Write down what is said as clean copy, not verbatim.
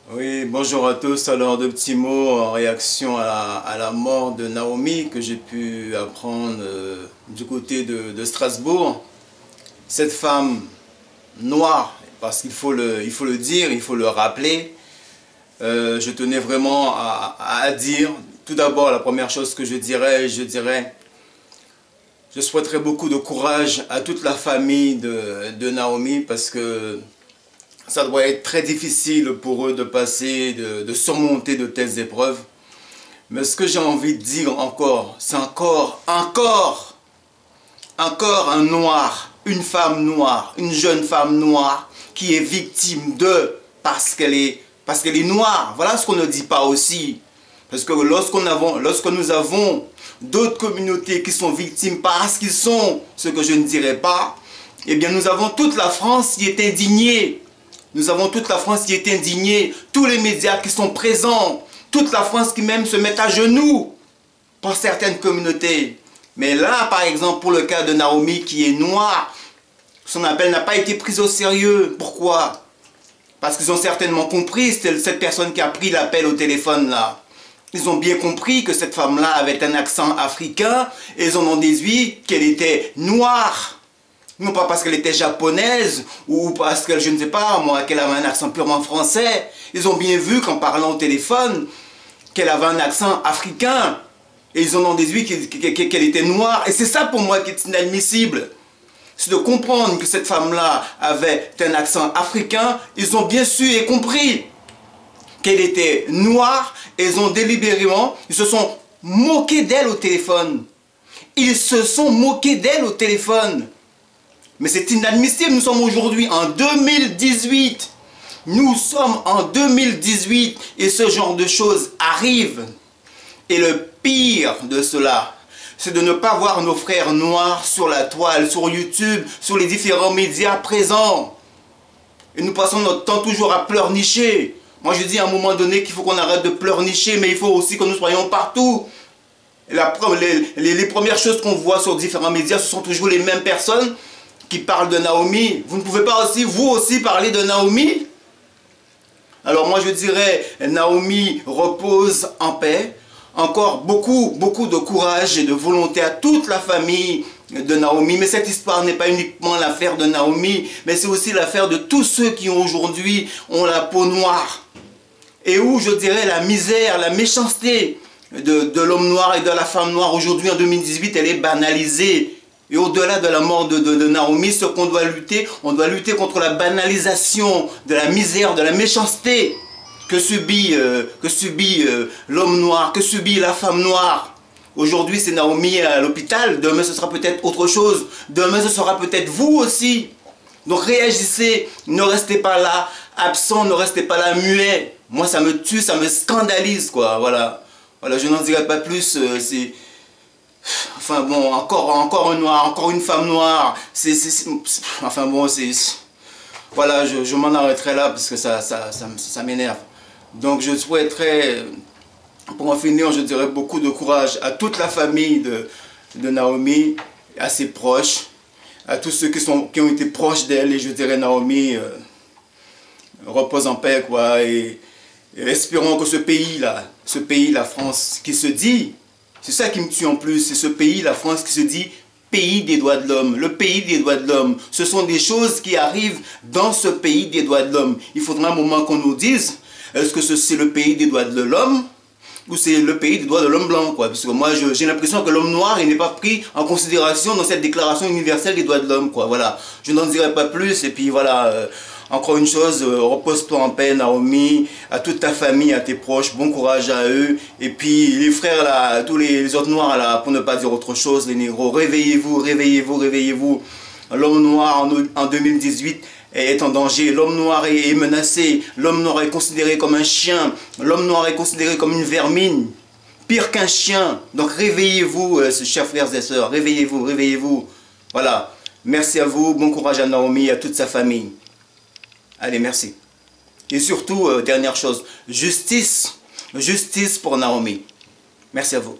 Oui, bonjour à tous. Alors, deux petits mots en réaction à la mort de Naomi que j'ai pu apprendre du côté de Strasbourg. Cette femme noire, parce qu'il faut le dire, il faut le rappeler, je tenais vraiment à dire, tout d'abord, la première chose que je dirais, je souhaiterais beaucoup de courage à toute la famille de Naomi, parce que ça doit être très difficile pour eux de passer, de surmonter de telles épreuves. Mais ce que j'ai envie de dire encore, c'est encore un noir, une femme noire, une jeune femme noire qui est victime parce qu'elle est noire. Voilà ce qu'on ne dit pas aussi. Parce que lorsque nous avons d'autres communautés qui sont victimes parce qu'ils sont ce que je ne dirais pas, eh bien nous avons toute la France qui est indignée. Nous avons toute la France qui est indignée, tous les médias qui sont présents, toute la France qui même se met à genoux pour certaines communautés. Mais là, par exemple, pour le cas de Naomi qui est noire, son appel n'a pas été pris au sérieux. Pourquoi? Parce qu'ils ont certainement compris, c'est cette personne qui a pris l'appel au téléphone là. Ils ont bien compris que cette femme-là avait un accent africain et ils en ont déduit qu'elle était noire. Non pas parce qu'elle était japonaise ou parce que, je ne sais pas, moi, qu'elle avait un accent purement français. Ils ont bien vu qu'en parlant au téléphone, qu'elle avait un accent africain. Et ils en ont déduit qu'elle était noire. Et c'est ça pour moi qui est inadmissible. C'est de comprendre que cette femme-là avait un accent africain. Ils ont bien su et compris qu'elle était noire. Et ils ont délibérément, ils se sont moqués d'elle au téléphone. Ils se sont moqués d'elle au téléphone. Mais c'est inadmissible, nous sommes aujourd'hui en 2018. Nous sommes en 2018 et ce genre de choses arrive. Et le pire de cela, c'est de ne pas voir nos frères noirs sur la toile, sur YouTube, sur les différents médias présents. Et nous passons notre temps toujours à pleurnicher. Moi je dis à un moment donné qu'il faut qu'on arrête de pleurnicher, mais il faut aussi que nous soyons partout. Les premières choses qu'on voit sur différents médias, ce sont toujours les mêmes personnes qui parle de Naomi. Vous ne pouvez pas aussi, vous aussi, parler de Naomi? Alors moi je dirais, Naomi repose en paix. Encore beaucoup de courage et de volonté à toute la famille de Naomi. Mais cette histoire n'est pas uniquement l'affaire de Naomi, mais c'est aussi l'affaire de tous ceux qui aujourd'hui ont la peau noire. Et où je dirais la misère, la méchanceté de l'homme noir et de la femme noire aujourd'hui en 2018, elle est banalisée. Et au-delà de la mort de Naomi, ce qu'on doit lutter, on doit lutter contre la banalisation de la misère, de la méchanceté que subit l'homme noir, que subit la femme noire. Aujourd'hui, c'est Naomi à l'hôpital, demain ce sera peut-être autre chose, demain ce sera peut-être vous aussi. Donc réagissez, ne restez pas là, absent, ne restez pas là, muet. Moi ça me tue, ça me scandalise quoi, voilà. Voilà, je n'en dirai pas plus, c'est... Enfin bon, encore un noir, encore une femme noire, enfin bon, c'est... Voilà, je m'en arrêterai là parce que ça m'énerve. Donc je souhaiterais, pour en finir, je dirais beaucoup de courage à toute la famille de Naomi, à ses proches, à tous ceux qui ont été proches d'elle, et je dirais Naomi, repose en paix quoi, et espérons que ce pays, la France, qui se dit... C'est ça qui me tue en plus, c'est ce pays, la France, qui se dit pays des droits de l'homme. Le pays des droits de l'homme. Ce sont des choses qui arrivent dans ce pays des droits de l'homme. Il faudra un moment qu'on nous dise, est-ce que c'est le pays des droits de l'homme ou c'est le pays des droits de l'homme blanc quoi? Parce que moi, j'ai l'impression que l'homme noir, il n'est pas pris en considération dans cette déclaration universelle des droits de l'homme quoi. Voilà, je n'en dirai pas plus et puis voilà... Encore une chose, repose-toi en paix Naomi, à toute ta famille, à tes proches, bon courage à eux. Et puis les frères là, tous les autres noirs là, pour ne pas dire autre chose, les négros, réveillez-vous, réveillez-vous, réveillez-vous. L'homme noir en 2018 est en danger, l'homme noir est menacé, l'homme noir est considéré comme un chien, l'homme noir est considéré comme une vermine, pire qu'un chien. Donc réveillez-vous, chers frères et sœurs, réveillez-vous, réveillez-vous. Voilà, merci à vous, bon courage à Naomi et à toute sa famille. Allez, merci. Et surtout, dernière chose, justice pour Naomi. Merci à vous.